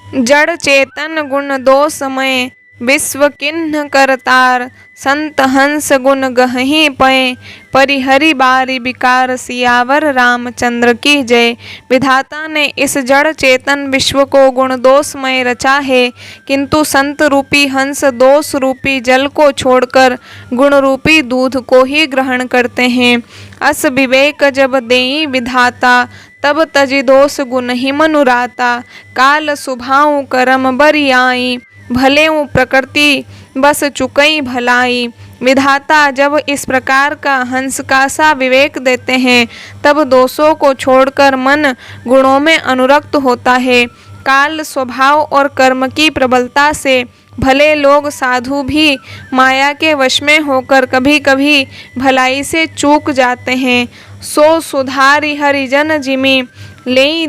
जड़ चेतन गुण दोषमय विश्व किन्ह करतार। संत हंस गुण गहहि पय परिहरि बारी विकार। सियावर रामचंद्र की जय। विधाता ने इस जड़ चेतन विश्व को गुण दोषमय रचा है, किंतु संत रूपी हंस दोष रूपी जल को छोड़कर गुण रूपी दूध को ही ग्रहण करते हैं। अस विवेक जब देई विधाता तब तजि दोष गुण ही मनुराता। काल सुभाऊ करम बरियाई भलेऊ प्रकृति बस चुकई भलाई। विधाता जब इस प्रकार का हंस का सा विवेक देते हैं तब दोषों को छोड़कर मन गुणों में अनुरक्त होता है। काल स्वभाव और कर्म की प्रबलता से भले लोग साधु भी माया के वश में होकर कभी कभी भलाई से चूक जाते हैं। सो सुधारी हरिजन जिमि लेहि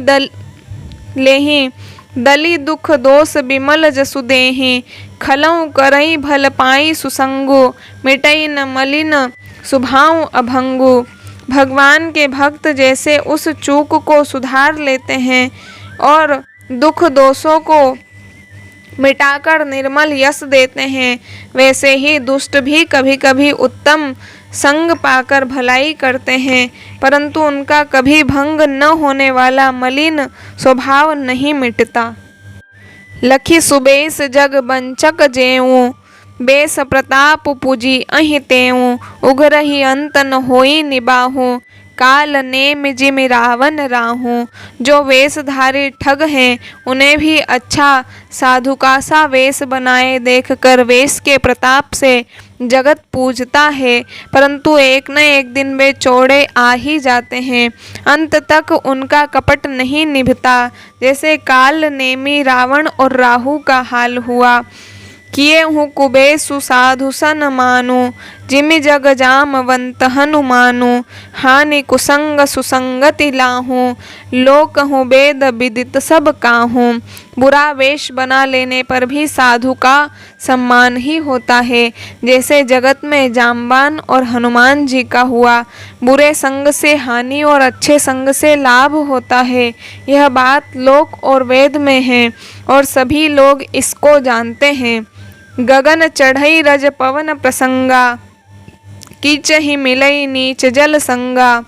दली दुख दोष बिमल जसु देहि। खलऊ करई भल पाई सुसंगु मिटई न मलिन सुभाऊ अभंगु। भगवान के भक्त जैसे उस चूक को सुधार लेते हैं और दुख दोषों को मिटाकर निर्मल यश देते हैं, वैसे ही दुष्ट भी कभी कभी उत्तम संग पाकर भलाई करते हैं, परंतु उनका कभी भंग न होने वाला मलिन स्वभाव नहीं मिटता। लखी सुबेश जग बंचक जेऊ बेस प्रताप पूजी अहि तेऊ। उघरहि अंत न होई निबाहू काल नेम जिमि रावण राहू। जो वेशधारी ठग हैं उन्हें भी अच्छा साधु का सा वेश बनाए देखकर वेश के प्रताप से जगत पूजता है, परंतु एक न एक दिन वे चौड़े आ ही जाते हैं। अंत तक उनका कपट नहीं निभता, जैसे काल नेमी रावण और राहु का हाल हुआ। किए हूँ कुबेसु साधु सन मानु जिमि जग जामवंत हनुमानु। हानि कुसंग सुसंगति लाहूं लोक हूँ वेद विदित सब काहूं। बुरा वेश बना लेने पर भी साधु का सम्मान ही होता है, जैसे जगत में जामवान और हनुमान जी का हुआ। बुरे संग से हानि और अच्छे संग से लाभ होता है, यह बात लोक और वेद में है और सभी लोग इसको जानते हैं। गगन चढ़ई रज पवन प्रसंगा कीचहि मिलई नीच जल संगा।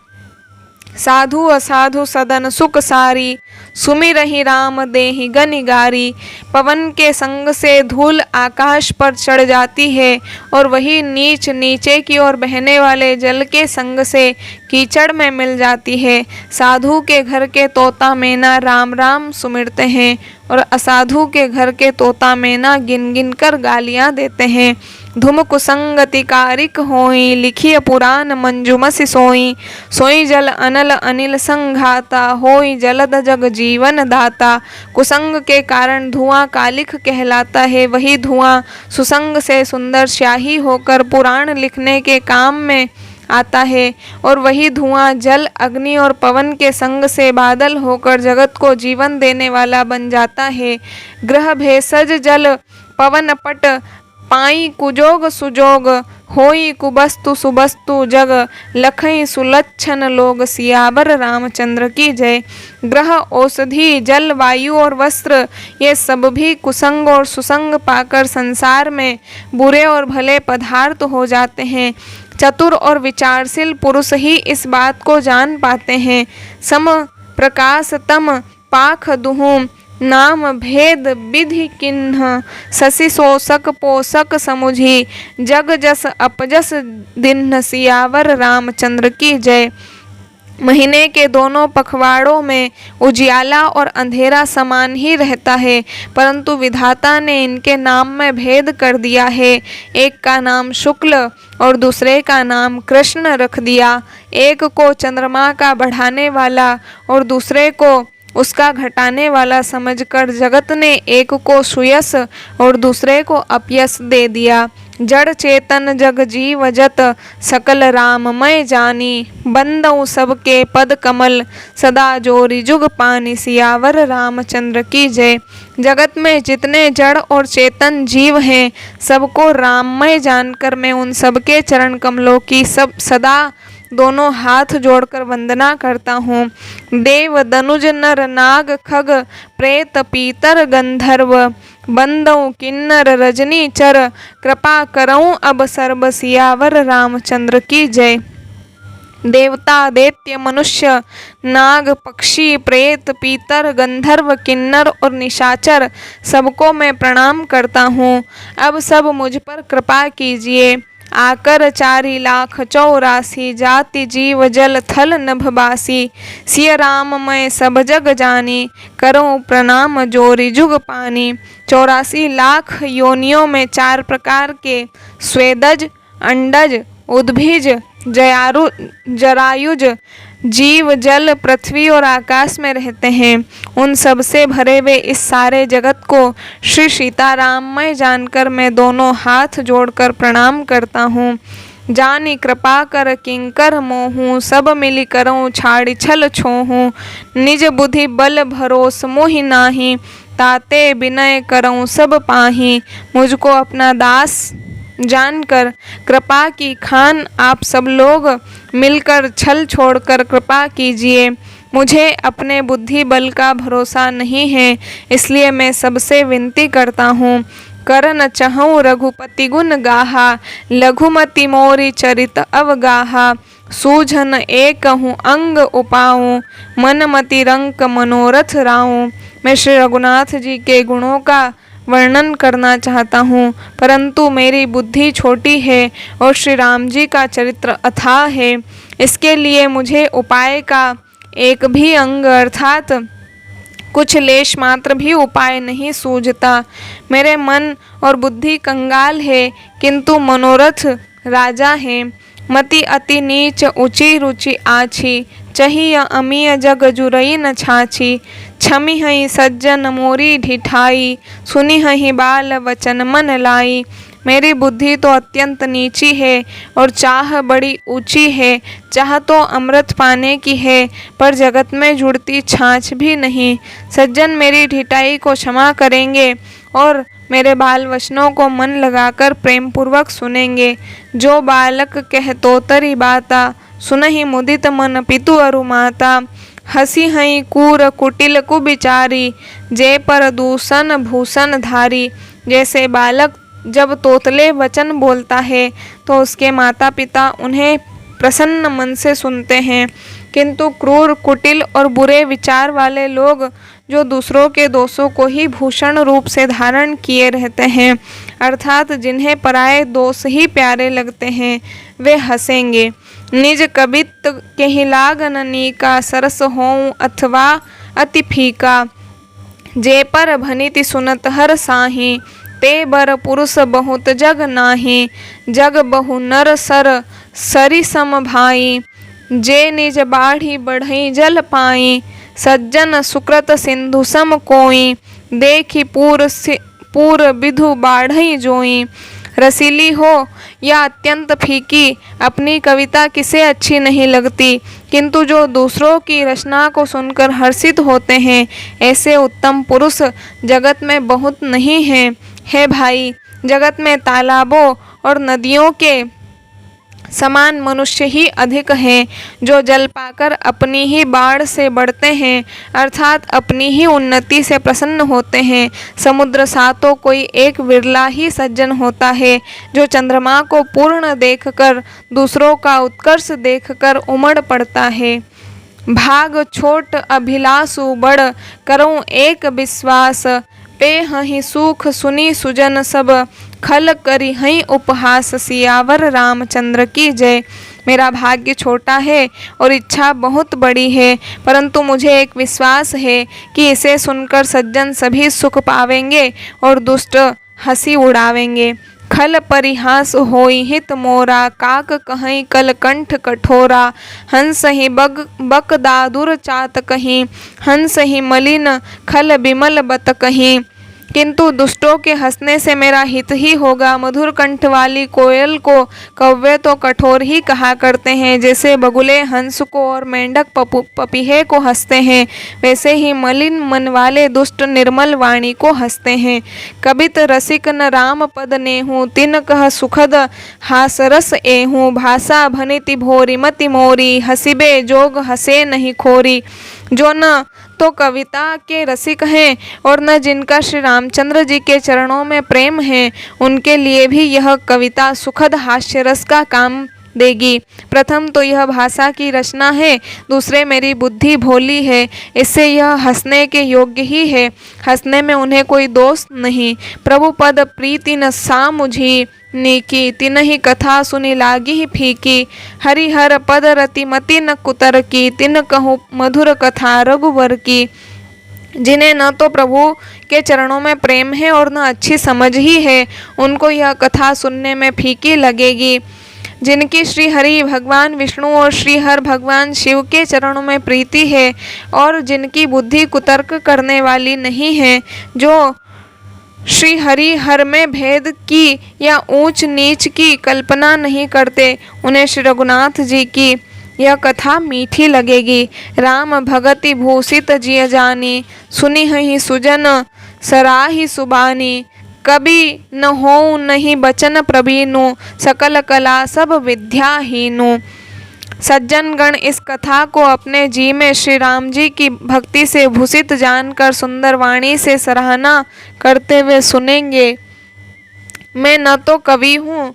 साधु असाधु सदन सुख सारी सुमिरहि राम देहि गनिगारी। पवन के संग से धूल आकाश पर चढ़ जाती है और वही नीच नीचे की ओर बहने वाले जल के संग से कीचड़ में मिल जाती है। साधु के घर के तोता मैना राम राम सुमिरते हैं और असाधु के घर के तोता मैना गिन गिन कर गालियाँ देते हैं। धूम कुसंगति कारिक होई लिखिय पुराण मंजुमसि सोई। सोई जल अनल अनिल संघाता होई जलद जग जीवन दाता। कुसंग के कारण धुआं कालिख कहलाता है, वही धुआं सुसंग से सुंदर स्याही होकर पुराण लिखने के काम में आता है और वही धुआं जल अग्नि और पवन के संग से बादल होकर जगत को जीवन देने वाला बन जाता है। ग्रह भेषज जल पवन पट पाई कुजोग सुजोग होई कुबस्तु सुबस्तु जग लखई सुलक्षण लोग। सियावर रामचंद्र की जय। ग्रह औषधि जल वायु और वस्त्र ये सब भी कुसंग और सुसंग पाकर संसार में बुरे और भले पदार्थ हो जाते हैं। चतुर और विचारशील पुरुष ही इस बात को जान पाते हैं। सम प्रकाश तम पाख दुहु नाम भेद विधि किन्ह। शशि शोषक पोषक समुझी जग जस अपजस दिन्ह। सियावर रामचंद्र की जय। महीने के दोनों पखवाड़ों में उजियाला और अंधेरा समान ही रहता है, परंतु विधाता ने इनके नाम में भेद कर दिया है। एक का नाम शुक्ल और दूसरे का नाम कृष्ण रख दिया। एक को चंद्रमा का बढ़ाने वाला और दूसरे को उसका घटाने वाला समझकर जगत ने एक को सुयश और दूसरे को अपयश दे दिया। जड़ चेतन जग जीव जत सकल राममय जानी। बंदऊ सबके पद कमल सदा जोरी जुग पानी। सियावर रामचंद्र की जय। जगत में जितने जड़ और चेतन जीव हैं सबको राममय जानकर मैं उन सबके चरण कमलों की सब सदा दोनों हाथ जोड़कर वंदना करता हूँ। देव दनुज नर नाग खग प्रेत पीतर गंधर्व बंदौ किन्नर रजनी चर कृपा करऊँ अब सर्व सियावर रामचंद्र की जय। देवता दैत्य मनुष्य नाग पक्षी प्रेत पीतर गंधर्व किन्नर और निशाचर सबको मैं प्रणाम करता हूँ। अब सब मुझ पर कृपा कीजिए। आकर 4,84,00,000 जाति जीव जल थल नभबासी सिय राम मैं सब जग जानी करूँ प्रणाम जोरी जुग पानी। 84 लाख योनियों में 4 प्रकार के स्वेदज अंडज उद्भिज जरायुज जीव जल पृथ्वी और आकाश में रहते हैं। उन सब से भरे हुए इस सारे जगत को श्री सीताराममय जानकर मैं दोनों हाथ जोड़कर प्रणाम करता हूँ। जानी कृपा कर किंकर मोहूँ सब मिली करऊँ छाड़ी छल छोहूँ निज बुद्धि बल भरोस मोहि नाही ताते विनय करऊँ सब पाही। मुझको अपना दास जानकर कृपा की खान आप सब लोग मिलकर छल छोड़कर कृपा कीजिए। मुझे अपने बुद्धि बल का भरोसा नहीं है, इसलिए मैं सबसे विनती करता हूँ। कर न चहूँ रघुपति गुण गाहा लघुमति मोरी चरित अवगाहा सूझन एक हूँ अंग उपाऊँ मनमति रंक मनोरथ राऊँ। मैं श्री रघुनाथ जी के गुणों का वर्णन करना चाहता हूँ, परंतु मेरी बुद्धि छोटी है और श्री राम जी का चरित्र अथाह है। इसके लिए मुझे उपाय का एक भी अंग अर्थात कुछ लेश मात्र भी उपाय नहीं सूझता। मेरे मन और बुद्धि कंगाल है, किंतु मनोरथ राजा है। मति अति नीच ऊंची रुचि आछी चहिय अमीय जग जुरई न छाछी छमी हई सज्जन मोरी ढिठाई सुनी हई बाल वचन मन लाई। मेरी बुद्धि तो अत्यंत नीची है और चाह बड़ी ऊंची है। चाह तो अमृत पाने की है, पर जगत में जुड़ती छाछ भी नहीं। सज्जन मेरी ढिठाई को क्षमा करेंगे और मेरे बाल वचनों को मन लगाकर प्रेम पूर्वक सुनेंगे। जो बालक कह तोतरी बाता सुनहि मुदित मन पितु अरु माता हसी हई कूर कुटिल कुबिचारी जे पर दूषण भूषण धारी। जैसे बालक जब तोतले वचन बोलता है तो उसके माता पिता उन्हें प्रसन्न मन से सुनते हैं, किंतु क्रूर कुटिल और बुरे विचार वाले लोग जो दूसरों के दोषों को ही भूषण रूप से धारण किए रहते हैं, अर्थात जिन्हें पराये दोष ही प्यारे लगते हैं, वे हंसेंगे। निज कबित केहि लागन नीका सरस हों अथवा अति फीका जे पर भनिति सुनत हर साही ते बर पुरुष बहुत जग नाही जग बहु नर सर सरि सम भाई जे निज बाढ़ी बढ़ई जल पाई सज्जन सुकृत सिंधु सम कोई देखी पूर विधु बाढ़ई जोई। रसीली हो या अत्यंत फीकी अपनी कविता किसे अच्छी नहीं लगती, किंतु जो दूसरों की रचना को सुनकर हर्षित होते हैं, ऐसे उत्तम पुरुष जगत में बहुत नहीं हैं। हे भाई, जगत में तालाबों और नदियों के समान मनुष्य ही अधिक हैं, जो जल पाकर अपनी ही बाढ़ से बढ़ते हैं, अर्थात अपनी ही उन्नति से प्रसन्न होते हैं। समुद्र सा तो कोई एक विरला ही सज्जन होता है, जो चंद्रमा को पूर्ण देखकर दूसरों का उत्कर्ष देखकर उमड़ पड़ता है। भाग छोट अभिलाषु बड़ करूं एक विश्वास पे हहि सुख सुनी सुजन सब खल करी हई उपहास सियावर रामचंद्र की जय। मेरा भाग्य छोटा है और इच्छा बहुत बड़ी है, परंतु मुझे एक विश्वास है कि इसे सुनकर सज्जन सभी सुख पावेंगे और दुष्ट हंसी उड़ावेंगे। खल परिहास होई हित मोरा काक कहीं कल कंठ कठोरा हंस ही बक दादुर चात कहीं हंस ही मलिन खल बिमल बत कहीं किंतु दुष्टों के हंसने से मेरा हित ही होगा। मधुर कंठ वाली कोयल को कौवे तो कठोर ही कहा करते हैं, जैसे बगुले हंस को और मेंढक पपीहे को हंसते हैं, वैसे ही मलिन मन वाले दुष्ट निर्मल वाणी को हंसते हैं। कबित रसिक न राम पद नेहूँ, तिन कह सुखद हासरस एहूँ। भाषा भनिति भोरी मति मोरी, हसीबे जोग हंसे नहीं खोरी। जो न तो कविता के रसिक हैं और न जिनका श्री रामचंद्र जी के चरणों में प्रेम है, उनके लिए भी यह कविता सुखद हास्य रस का काम देगी। प्रथम तो यह भाषा की रचना है, दूसरे मेरी बुद्धि भोली है, इससे यह हंसने के योग्य ही है। हंसने में उन्हें कोई दोष नहीं। प्रभु पद प्रीति न सा मुझी नीकी, तिनहि कथा सुनी लागी ही फीकी। हरिहर पद रति मति न कुतर की, तिन कहूँ मधुर कथा रघुवर की। जिन्हें न तो प्रभु के चरणों में प्रेम है और न अच्छी समझ ही है, उनको यह कथा सुनने में फीकी लगेगी। जिनकी श्री हरि भगवान विष्णु और श्री हर भगवान शिव के चरणों में प्रीति है और जिनकी बुद्धि कुतर्क करने वाली नहीं है, जो श्री हरि हर में भेद की या ऊंच नीच की कल्पना नहीं करते, उन्हें श्री रघुनाथ जी की यह कथा मीठी लगेगी। राम भगति भूषित जिय जानी, सुनी ही सुजन सराही सुबानी। कभी न हो नहीं बचन प्रवीणु, सकल कला सब विद्याहीनु। सज्जन गण इस कथा को अपने जी में श्री राम जी की भक्ति से भूषित जानकर सुंदर वाणी से सराहना करते हुए सुनेंगे। मैं न तो कवि हूँ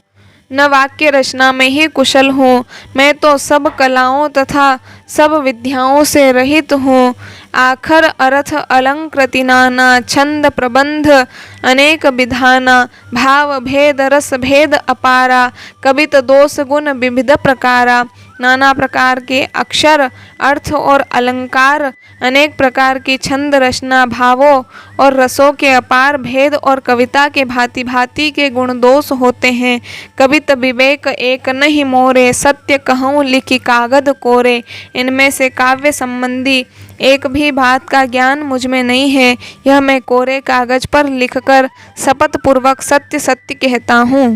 न वाक्य रचना में ही कुशल हूँ, मैं तो सब कलाओं तथा सब विद्याओं से रहित हूँ। आखर अर्थ अलंकृति नाना, छंद प्रबंध अनेक विधाना। भाव भेद रस भेद अपारा, कवित दोष गुण विविध प्रकारा। नाना प्रकार के अक्षर अर्थ और अलंकार, अनेक प्रकार की छंद रचना, भावों और रसों के अपार भेद और कविता के भांति भांति के गुण दोष होते हैं। कवित विवेक एक नहीं मोरे, सत्य कहूँ लिखी कागद कोरे। इनमें से काव्य संबंधी एक भी बात का ज्ञान मुझ में नहीं है, यह मैं कोरे कागज पर लिखकर शपथ पूर्वक सत्य सत्य कहता हूँ।